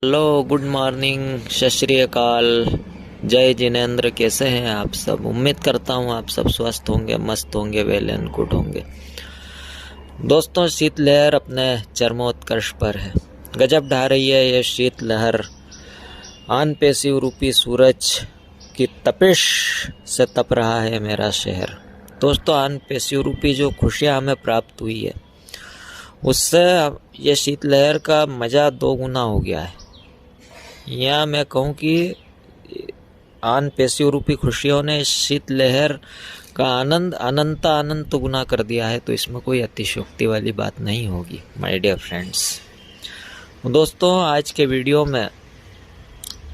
Hello, good morning, सत श्री अकाल, जय जिनेंद्र। कैसे हैं आप सब? उम्मीद करता हूं आप सब स्वस्थ होंगे, मस्त होंगे, वेल एंड गुड होंगे। दोस्तों, शीतलहर अपने चरमोत्कर्ष पर है। गजब ढा रही है ये शीतलहर। आन पे शिव रूपी सूरज की तपिश से तप रहा है मेरा शहर। दोस्तों, आन पे शिव रूपी जो खुशियाँ हमें प्राप्त हुई है, उससे ये शीतलहर का मज़ा दो गुना हो गया है। या मैं कहूँ कि आन पेशियों रूपी खुशियों ने शीतलहर का आनंद अनंत गुना कर दिया है, तो इसमें कोई अतिशयोक्ति वाली बात नहीं होगी माय डियर फ्रेंड्स। दोस्तों, आज के वीडियो में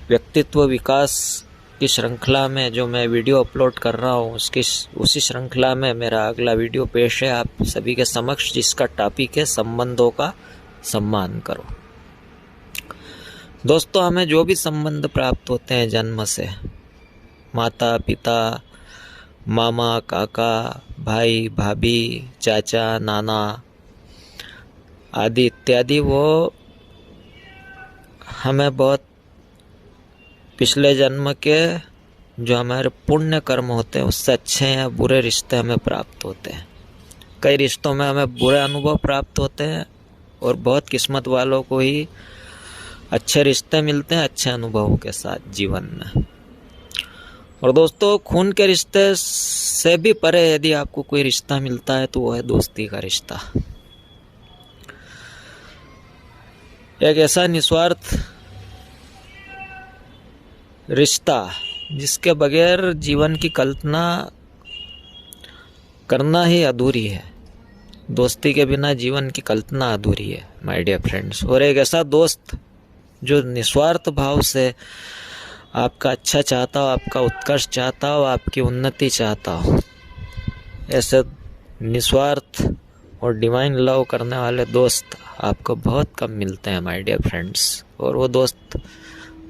व्यक्तित्व विकास की श्रृंखला में जो मैं वीडियो अपलोड कर रहा हूँ, उसी श्रृंखला में मेरा अगला वीडियो पेश है आप सभी के समक्ष, जिसका टॉपिक है संबंधों का सम्मान करो। दोस्तों, हमें जो भी संबंध प्राप्त होते हैं जन्म से, माता पिता, मामा काका, भाई भाभी, चाचा नाना आदि इत्यादि, वो हमें बहुत पिछले जन्म के जो हमारे पुण्य कर्म होते हैं उससे अच्छे या बुरे रिश्ते हमें प्राप्त होते हैं। कई रिश्तों में हमें बुरे अनुभव प्राप्त होते हैं और बहुत किस्मत वालों को ही अच्छे रिश्ते मिलते हैं अच्छे अनुभवों के साथ जीवन में। और दोस्तों, खून के रिश्ते से भी परे यदि आपको कोई रिश्ता मिलता है तो वो है दोस्ती का रिश्ता। एक ऐसा निस्वार्थ रिश्ता जिसके बगैर जीवन की कल्पना करना ही अधूरी है। दोस्ती के बिना जीवन की कल्पना अधूरी है माय डियर फ्रेंड्स। और एक ऐसा दोस्त जो निस्वार्थ भाव से आपका अच्छा चाहता हो, आपका उत्कर्ष चाहता हो, आपकी उन्नति चाहता हो, ऐसे निस्वार्थ और डिवाइन लव करने वाले दोस्त आपको बहुत कम मिलते हैं माय डियर फ्रेंड्स। और वो दोस्त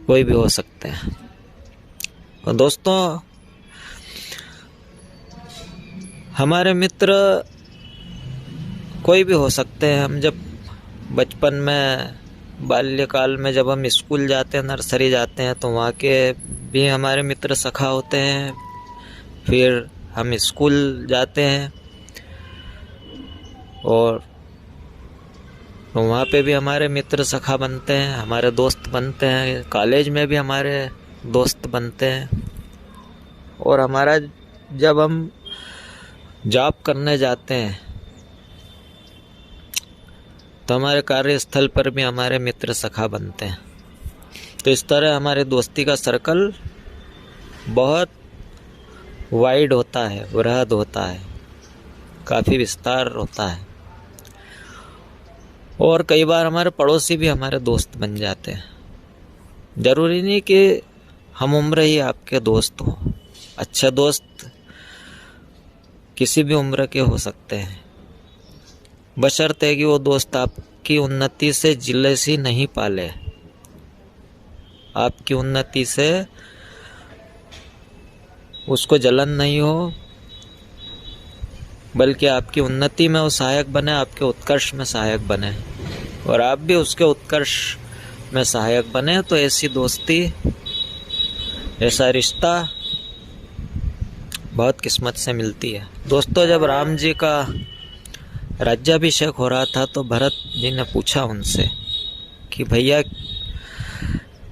कोई भी हो सकते हैं। और दोस्तों, हमारे मित्र कोई भी हो सकते हैं। हम जब बचपन में, बाल्यकाल में जब हम स्कूल जाते हैं, नर्सरी जाते हैं, तो वहाँ के भी हमारे मित्र सखा होते हैं। फिर हम स्कूल जाते हैं और तो वहाँ पे भी हमारे मित्र सखा बनते हैं, हमारे दोस्त बनते हैं। कॉलेज में भी हमारे दोस्त बनते हैं। और हमारा जब हम जॉब करने जाते हैं तो हमारे कार्यस्थल पर भी हमारे मित्र सखा बनते हैं। तो इस तरह हमारे दोस्ती का सर्कल बहुत वाइड होता है, वृहद होता है, काफ़ी विस्तार होता है। और कई बार हमारे पड़ोसी भी हमारे दोस्त बन जाते हैं। ज़रूरी नहीं कि हम उम्र ही आपके दोस्त हों। अच्छे दोस्त किसी भी उम्र के हो सकते हैं, बशर्ते कि वो दोस्त आपकी उन्नति से जिलेसी नहीं पाले, आपकी उन्नति से उसको जलन नहीं हो, बल्कि आपकी उन्नति में वो सहायक बने, आपके उत्कर्ष में सहायक बने और आप भी उसके उत्कर्ष में सहायक बने। तो ऐसी दोस्ती, ऐसा रिश्ता बहुत किस्मत से मिलती है। दोस्तों, जब राम जी का राज्याभिषेक हो रहा था तो भरत जी ने पूछा उनसे कि भैया,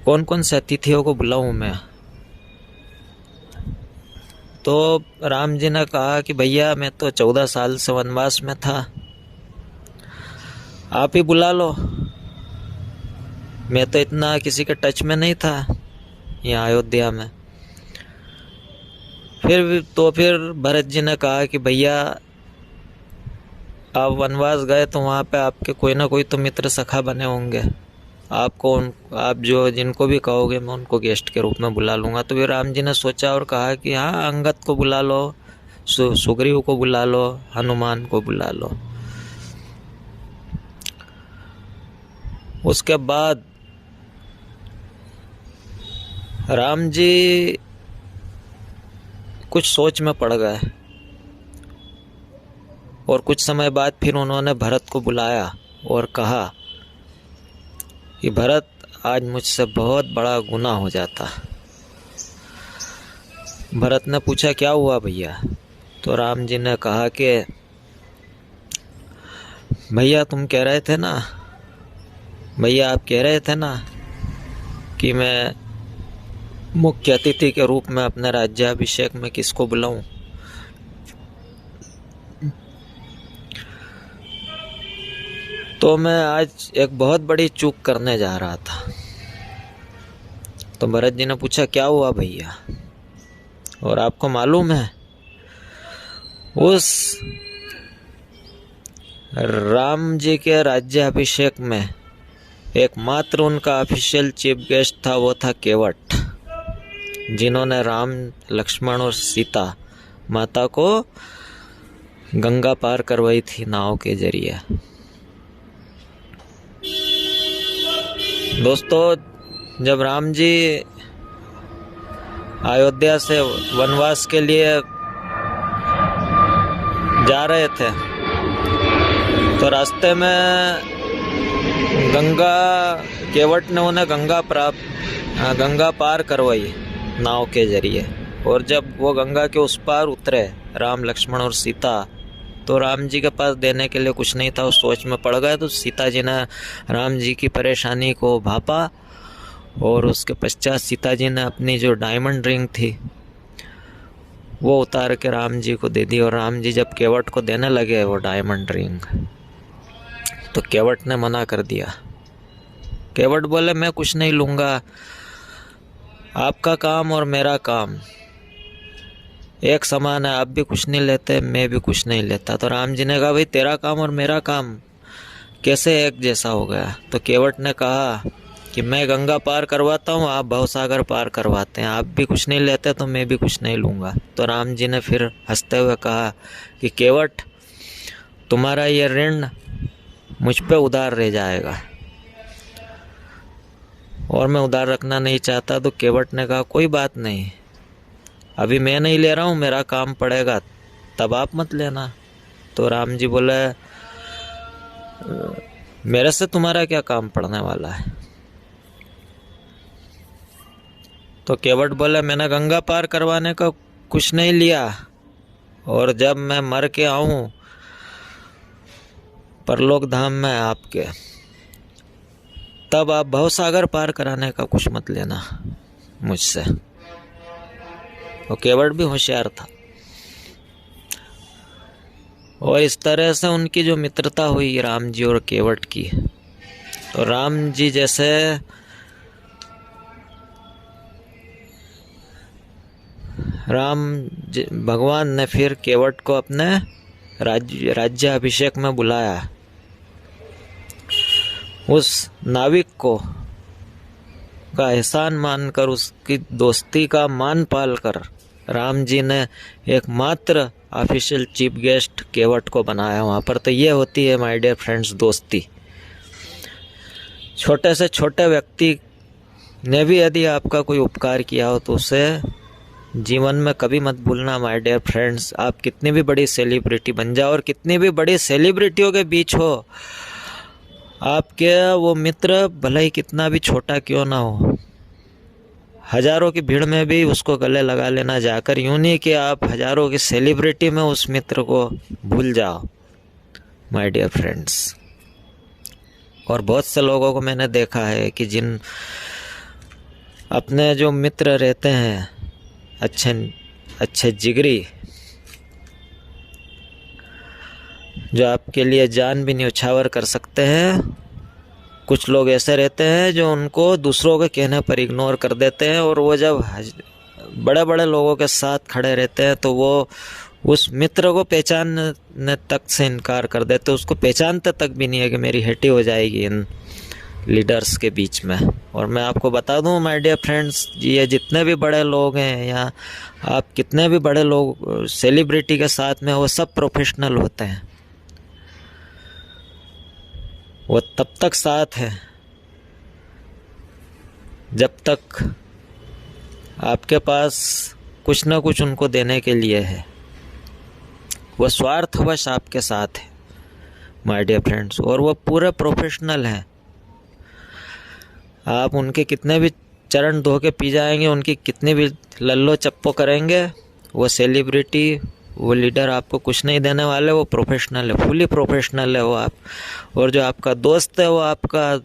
कौन कौन से अतिथियों को बुलाऊं मैं? तो राम जी ने कहा कि भैया, मैं तो 14 साल से वनवास में था, आप ही बुला लो। मैं तो इतना किसी के टच में नहीं था यहाँ अयोध्या में। फिर भरत जी ने कहा कि भैया, आप वनवास गए तो वहाँ पे आपके कोई ना कोई तो मित्र सखा बने होंगे। आप जो जिनको भी कहोगे मैं उनको गेस्ट के रूप में बुला लूँगा। तो फिर राम जी ने सोचा और कहा कि हाँ, अंगद को बुला लो, सुग्रीव को बुला लो, हनुमान को बुला लो। उसके बाद राम जी कुछ सोच में पड़ गए और कुछ समय बाद फिर उन्होंने भरत को बुलाया और कहा कि भरत, आज मुझसे बहुत बड़ा गुनाह हो जाता। भरत ने पूछा क्या हुआ भैया? तो राम जी ने कहा कि भैया तुम कह रहे थे ना, भैया आप कह रहे थे ना कि मैं मुख्य अतिथि के रूप में अपने राज्याभिषेक में किसको बुलाऊं? तो मैं आज एक बहुत बड़ी चूक करने जा रहा था। तो भरत जी ने पूछा क्या हुआ भैया? और आपको मालूम है उस राम जी के राज्याभिषेक में एकमात्र उनका ऑफिशियल चीफ गेस्ट था, वो था केवट, जिन्होंने राम, लक्ष्मण और सीता माता को गंगा पार करवाई थी नाव के जरिए। दोस्तों, जब राम जी अयोध्या से वनवास के लिए जा रहे थे तो रास्ते में केवट ने उन्हें गंगा पार करवाई नाव के जरिए। और जब वो गंगा के उस पार उतरे राम, लक्ष्मण और सीता, तो राम जी के पास देने के लिए कुछ नहीं था। उस सोच में पड़ गए। तो सीता जी ने राम जी की परेशानी को भापा और उसके पश्चात सीता जी ने अपनी जो डायमंड रिंग थी वो उतार के राम जी को दे दी। और राम जी जब केवट को देने लगे वो डायमंड रिंग, तो केवट ने मना कर दिया। केवट बोले मैं कुछ नहीं लूँगा, आपका काम और मेरा काम एक समान है, आप भी कुछ नहीं लेते, मैं भी कुछ नहीं लेता। तो राम जी ने कहा भाई तेरा काम और मेरा काम कैसे एक जैसा हो गया? तो केवट ने कहा कि मैं गंगा पार करवाता हूँ, आप भवसागर पार करवाते हैं, आप भी कुछ नहीं लेते तो मैं भी कुछ नहीं लूँगा। तो राम जी ने फिर हंसते हुए कहा कि केवट तुम्हारा ये ऋण मुझ पे उधार रह जाएगा और मैं उधार रखना नहीं चाहता। तो केवट ने कहा कोई बात नहीं, अभी मैं नहीं ले रहा हूँ, मेरा काम पड़ेगा तब आप मत लेना। तो राम जी बोले मेरे से तुम्हारा क्या काम पड़ने वाला है? तो केवट बोले मैंने गंगा पार करवाने का कुछ नहीं लिया, और जब मैं मर के आऊँ परलोक धाम में आपके, तब आप भवसागर पार कराने का कुछ मत लेना मुझसे। वो केवट भी होशियार था। और इस तरह से उनकी जो मित्रता हुई राम जी और केवट की, तो राम जी जैसे भगवान ने फिर केवट को अपने राज्याभिषेक में बुलाया। उस नाविक को का एहसान मानकर, उसकी दोस्ती का मान पाल कर राम जी ने एकमात्र ऑफिशियल चीफ गेस्ट केवट को बनाया वहाँ पर। तो ये होती है माय डियर फ्रेंड्स दोस्ती। छोटे से छोटे व्यक्ति ने भी यदि आपका कोई उपकार किया हो तो उसे जीवन में कभी मत भूलना माय डियर फ्रेंड्स। आप कितनी भी बड़ी सेलिब्रिटी बन जाओ और कितनी भी बड़ी सेलिब्रिटियों के बीच हो, आपके वो मित्र भले ही कितना भी छोटा क्यों ना हो, हजारों की भीड़ में भी उसको गले लगा लेना जाकर। यूं नहीं कि आप हजारों की सेलिब्रिटी में उस मित्र को भूल जाओ माय डियर फ्रेंड्स। और बहुत से लोगों को मैंने देखा है कि जिन अपने जो मित्र रहते हैं अच्छे जिगरी, जो आपके लिए जान भी न्यौछावर कर सकते हैं, कुछ लोग ऐसे रहते हैं जो उनको दूसरों के कहने पर इग्नोर कर देते हैं। और वो जब बड़े बड़े लोगों के साथ खड़े रहते हैं तो वो उस मित्र को पहचानने तक से इनकार कर देते, उसको पहचानते तक भी नहीं है कि मेरी हेटी हो जाएगी इन लीडर्स के बीच में। और मैं आपको बता दूं माय डियर फ्रेंड्स, ये जितने भी बड़े लोग हैं या आप कितने भी बड़े लोग सेलिब्रिटी के साथ में, वो सब प्रोफेशनल होते हैं। वो तब तक साथ है जब तक आपके पास कुछ ना कुछ उनको देने के लिए है। वो स्वार्थवश आपके साथ है माय डियर फ्रेंड्स, और वो पूरे प्रोफेशनल हैं। आप उनके कितने भी चरण धो के पी जाएंगे, उनकी कितनी भी लल्लो चप्पो करेंगे, वो सेलिब्रिटी, वो लीडर आपको कुछ नहीं देने वाले। वो प्रोफेशनल है, फुली प्रोफेशनल है वो आप। और जो आपका दोस्त है वो आपका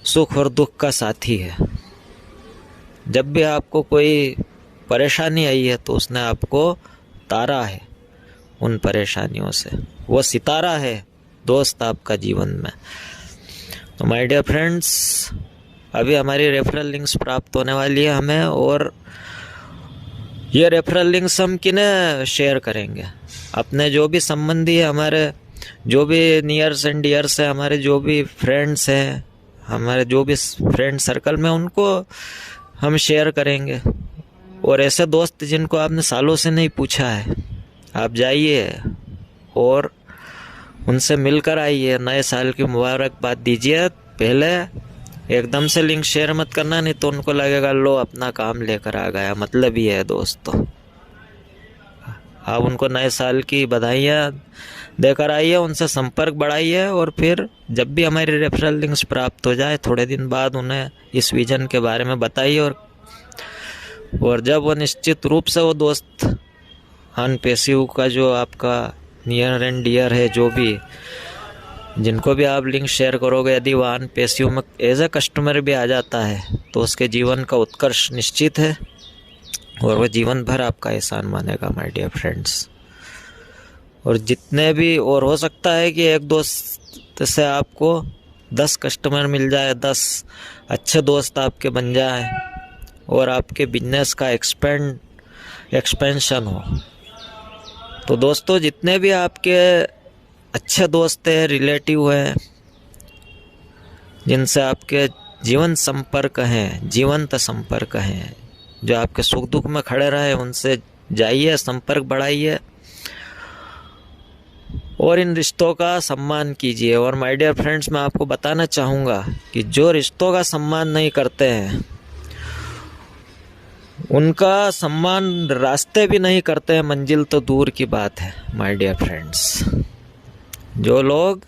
सुख और दुख का साथी है। जब भी आपको कोई परेशानी आई है तो उसने आपको तारा है उन परेशानियों से। वो सितारा है दोस्त आपका जीवन में। तो माय डियर फ्रेंड्स, अभी हमारी रेफरल लिंक्स प्राप्त होने वाली है हमें, और ये रेफरल लिंक्स हम किन्हें शेयर करेंगे? अपने जो भी संबंधी है, हमारे जो भी नियर्स एंड डियर्स है, हमारे जो भी फ्रेंड्स हैं, हमारे जो भी फ्रेंड सर्कल में, उनको हम शेयर करेंगे। और ऐसे दोस्त जिनको आपने सालों से नहीं पूछा है, आप जाइए और उनसे मिलकर आइए, नए साल की मुबारकबाद दीजिए। पहले एकदम से लिंक शेयर मत करना, नहीं तो उनको लगेगा लो अपना काम लेकर आ गया, मतलब ही है दोस्तों। आप उनको नए साल की बधाइयाँ देकर आइए, उनसे संपर्क बढ़ाइए, और फिर जब भी हमारी रेफरल लिंक्स प्राप्त हो जाए थोड़े दिन बाद उन्हें इस विजन के बारे में बताइए। और जब वो निश्चित रूप से वो दोस्त अनपेसिव का जो आपका नियर एंड डियर है, जो भी जिनको भी आप लिंक शेयर करोगे, यदि वह अनपेसिव में एज ए कस्टमर भी आ जाता है तो उसके जीवन का उत्कर्ष निश्चित है, और वह जीवन भर आपका एहसान मानेगा माय डियर फ्रेंड्स। और जितने भी, और हो सकता है कि एक दोस्त से आपको 10 कस्टमर मिल जाए, 10 अच्छे दोस्त आपके बन जाए, और आपके बिजनेस का एक्सपेंशन हो। तो दोस्तों, जितने भी आपके अच्छे दोस्त हैं, रिलेटिव हैं, जिनसे आपके जीवन संपर्क हैं, जीवंत संपर्क हैं, जो आपके सुख दुख में खड़े रहे, उनसे जाइए, संपर्क बढ़ाइए और इन रिश्तों का सम्मान कीजिए। और माय डियर फ्रेंड्स, मैं आपको बताना चाहूँगा कि जो रिश्तों का सम्मान नहीं करते हैं, उनका सम्मान रास्ते भी नहीं करते हैं, मंजिल तो दूर की बात है माय डियर फ्रेंड्स। जो लोग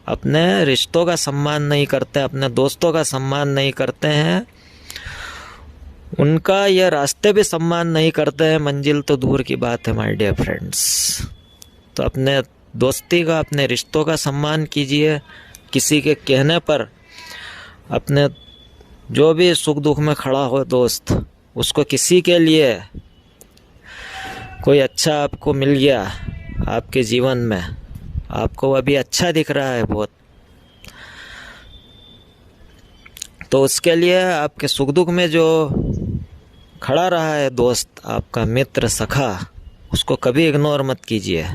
अपने रिश्तों का सम्मान नहीं करते, अपने दोस्तों का सम्मान नहीं करते हैं, उनका यह रास्ते भी सम्मान नहीं करते हैं, मंजिल तो दूर की बात है माय डियर फ्रेंड्स। तो अपने दोस्ती का, अपने रिश्तों का सम्मान कीजिए। किसी के कहने पर अपने जो भी सुख दुख में खड़ा हो दोस्त, उसको किसी के लिए कोई अच्छा आपको मिल गया आपके जीवन में, आपको अभी अच्छा दिख रहा है बहुत, तो उसके लिए आपके सुख दुख में जो खड़ा रहा है दोस्त, आपका मित्र, सखा, उसको कभी इग्नोर मत कीजिए।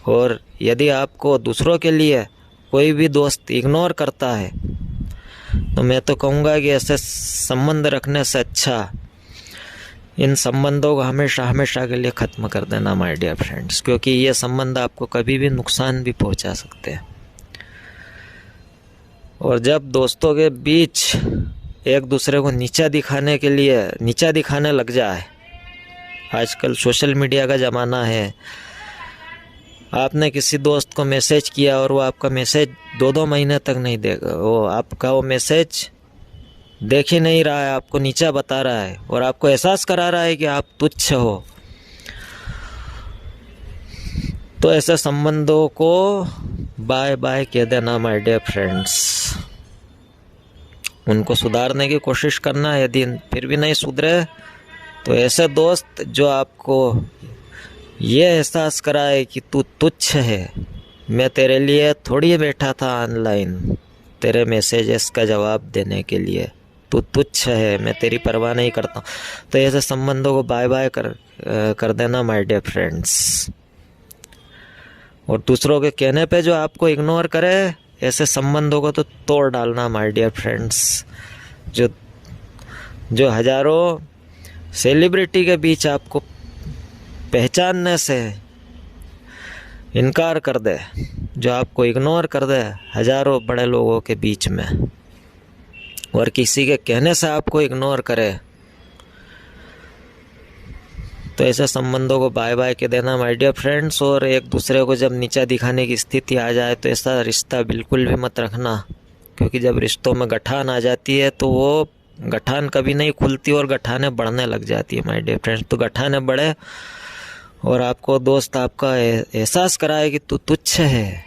और यदि आपको दूसरों के लिए कोई भी दोस्त इग्नोर करता है, तो मैं तो कहूँगा कि ऐसे संबंध रखने से अच्छा इन संबंधों को हमेशा हमेशा के लिए ख़त्म कर देना माय डियर फ्रेंड्स, क्योंकि ये संबंध आपको कभी भी नुकसान भी पहुंचा सकते हैं। और जब दोस्तों के बीच एक दूसरे को नीचा दिखाने लग जाए, आजकल सोशल मीडिया का ज़माना है, आपने किसी दोस्त को मैसेज किया और वो आपका मैसेज 2-2 महीने तक नहीं देगा, वो मैसेज देख ही नहीं रहा है, आपको नीचा बता रहा है और आपको एहसास करा रहा है कि आप तुच्छ हो, तो ऐसे संबंधों को बाय बाय कह देना माय डियर फ्रेंड्स। उनको सुधारने की कोशिश करना, यदि फिर भी नहीं सुधरे तो ऐसे दोस्त जो आपको ये एहसास कराए कि तू तुच्छ है, मैं तेरे लिए थोड़ी बैठा था ऑनलाइन तेरे मैसेजेस का जवाब देने के लिए, तू तुच्छ है, मैं तेरी परवाह नहीं करता हूँ, तो ऐसे संबंधों को बाय बाय कर देना माय डियर फ्रेंड्स। और दूसरों के कहने पे जो आपको इग्नोर करे, ऐसे संबंधों को तो तोड़ डालना माय डियर फ्रेंड्स। जो हजारों सेलिब्रिटी के बीच आपको पहचानने से इनकार कर दे, जो आपको इग्नोर कर दे हजारों बड़े लोगों के बीच में, और किसी के कहने से आपको इग्नोर करे, तो ऐसे संबंधों को बाय बाय के देना माय डियर फ्रेंड्स। और एक दूसरे को जब नीचा दिखाने की स्थिति आ जाए तो ऐसा रिश्ता बिल्कुल भी मत रखना, क्योंकि जब रिश्तों में गठान आ जाती है तो वो गठान कभी नहीं खुलती और गठानें बढ़ने लग जाती है माय डियर फ्रेंड्स। तो गठानें बढ़े और आपको दोस्त आपका एहसास कराए कि तू तुच्छ है,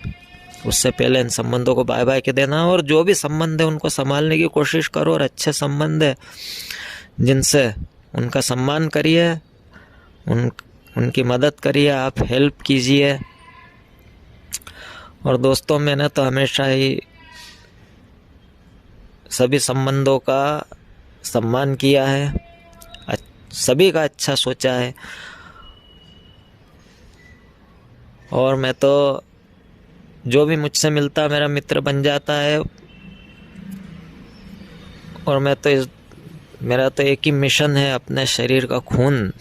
उससे पहले इन संबंधों को बाय बाय के देना। और जो भी संबंध है उनको संभालने की कोशिश करो, और अच्छे संबंध है जिनसे उनका सम्मान करिए, उनकी मदद करिए, आप हेल्प कीजिए। और दोस्तों मैंने तो हमेशा ही सभी संबंधों का सम्मान किया है, सभी का अच्छा सोचा है। और मैं तो जो भी मुझसे मिलता मेरा मित्र बन जाता है। और मेरा तो एक ही मिशन है, अपने शरीर का खून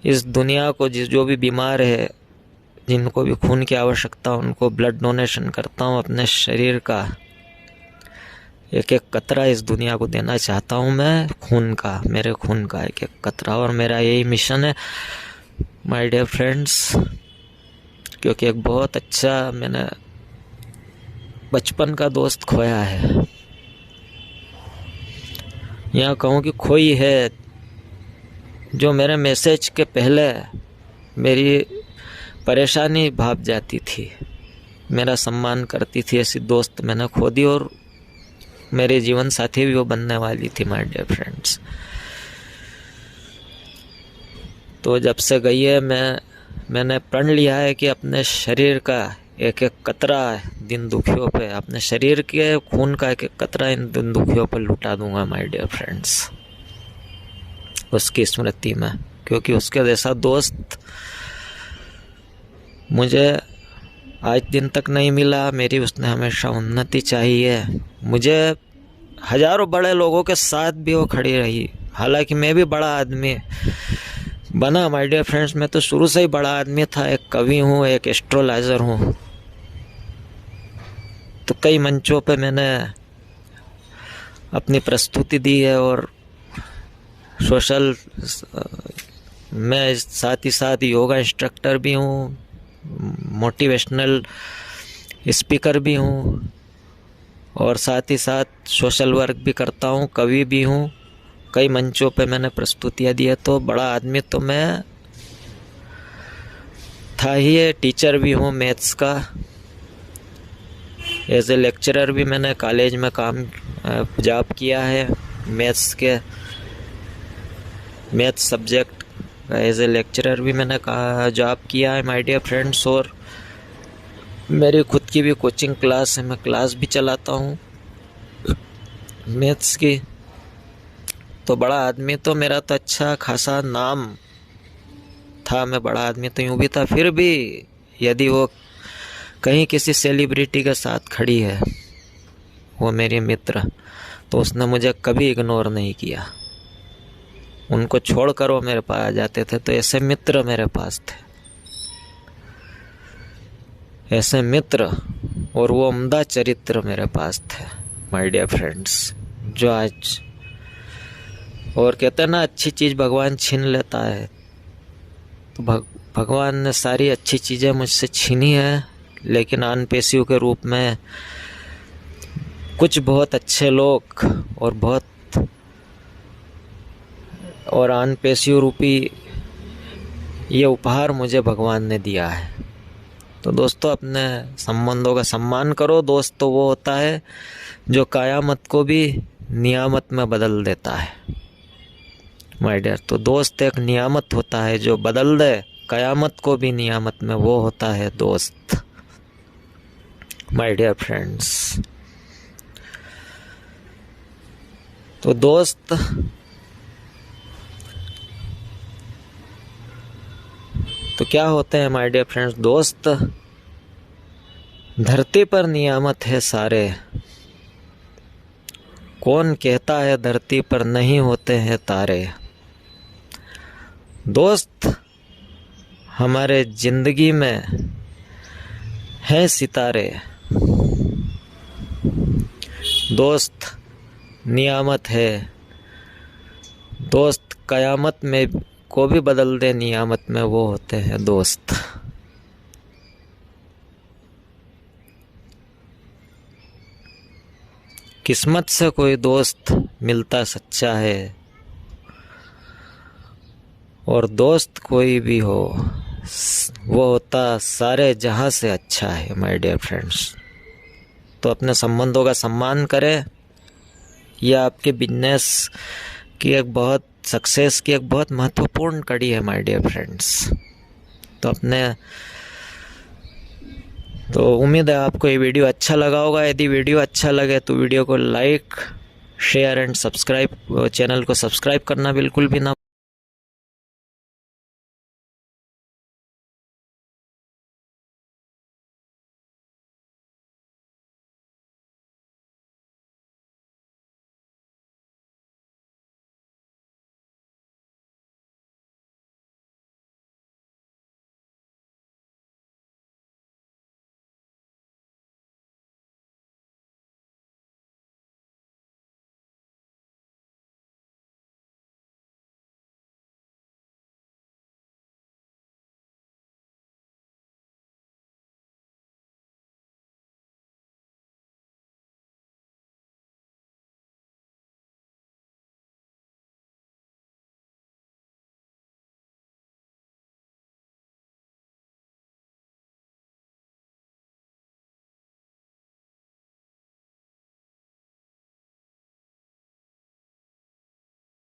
इस दुनिया को जो भी बीमार है, जिनको भी खून की आवश्यकता, उनको ब्लड डोनेशन करता हूँ। अपने शरीर का एक एक कतरा इस दुनिया को देना चाहता हूँ मैं, खून का, मेरे खून का एक एक कतरा। और मेरा यही मिशन है माय डियर फ्रेंड्स, क्योंकि एक बहुत अच्छा मैंने बचपन का दोस्त खोया है, यहाँ कहूँ कि खोई है, जो मेरे मैसेज के पहले मेरी परेशानी भाप जाती थी, मेरा सम्मान करती थी, ऐसी दोस्त मैंने खो दी। और मेरे जीवन साथी भी वो बनने वाली थी माय डियर फ्रेंड्स। तो जब से गई है मैंने प्रण लिया है कि अपने शरीर का एक एक कतरा दिन दुखियों पे, अपने शरीर के खून का एक एक कतरा इन दिन दुखियों पर लुटा दूंगा माय डियर फ्रेंड्स, उसकी स्मृति में। क्योंकि उसके जैसा दोस्त मुझे आज दिन तक नहीं मिला। मेरी उसने हमेशा उन्नति चाहिए। मुझे हजारों बड़े लोगों के साथ भी वो खड़ी रही, हालांकि मैं भी बड़ा आदमी बना माय डियर फ्रेंड्स। मैं तो शुरू से ही बड़ा आदमी था, एक कवि हूँ, एक एस्ट्रोलॉजर हूँ। तो कई मंचों पे मैंने अपनी प्रस्तुति दी है, और सोशल मैं साथ ही साथ योगा इंस्ट्रक्टर भी हूँ, मोटिवेशनल स्पीकर भी हूँ, और साथ ही साथ सोशल वर्क भी करता हूँ, कवि भी हूँ। कई मंचों पे मैंने प्रस्तुतियाँ दी है। तो बड़ा आदमी तो मैं था ही, टीचर भी हूँ मैथ्स का, एज ए लेक्चरर भी मैंने कॉलेज में जॉब किया है, maths subject as a lecturer भी मैंने जॉब किया है माय डियर फ्रेंड्स। और मेरी खुद की भी कोचिंग क्लास है, मैं क्लास भी चलाता हूँ मैथ्स की। तो बड़ा आदमी तो मेरा तो अच्छा खासा नाम था, मैं बड़ा आदमी तो यूँ भी था। फिर भी यदि वो कहीं किसी सेलिब्रिटी के साथ खड़ी है, वो मेरी मित्र, तो उसने मुझे कभी इग्नोर नहीं किया। उनको छोड़कर वो मेरे पास आ जाते थे। तो ऐसे मित्र मेरे पास थे, ऐसे मित्र और वो उम्दा चरित्र मेरे पास थे माय डियर फ्रेंड्स, जो आज, और कहते हैं ना अच्छी चीज़ भगवान छीन लेता है। तो भगवान ने सारी अच्छी चीज़ें मुझसे छीनी है, लेकिन आन पेशियों के रूप में कुछ बहुत अच्छे लोग और आन पेशियों रूपी ये उपहार मुझे भगवान ने दिया है। तो दोस्तों अपने संबंधों का सम्मान करो। दोस्त तो वो होता है जो कयामत को भी नियामत में बदल देता है माय डियर। तो दोस्त एक नियामत होता है जो बदल दे कयामत को भी नियामत में, वो होता है दोस्त माय डियर फ्रेंड्स। तो दोस्त तो क्या होते हैं माय डियर फ्रेंड्स? दोस्त धरती पर नियामत है सारे, कौन कहता है धरती पर नहीं होते हैं तारे। दोस्त हमारे जिंदगी में है सितारे, दोस्त नियामत है, दोस्त कयामत में को भी बदल दे नियामत में, वो होते हैं दोस्त। किस्मत से कोई दोस्त मिलता सच्चा है, और दोस्त कोई भी हो वो होता सारे जहां से अच्छा है माय डियर फ्रेंड्स। तो अपने संबंधों का सम्मान करें। यह आपके बिजनेस की एक बहुत सक्सेस की एक बहुत महत्वपूर्ण कड़ी है माय डियर फ्रेंड्स। तो उम्मीद है आपको ये वीडियो अच्छा लगा होगा। यदि वीडियो अच्छा लगे तो वीडियो को like, share and subscribe, channel को सब्सक्राइब करना बिल्कुल भी ना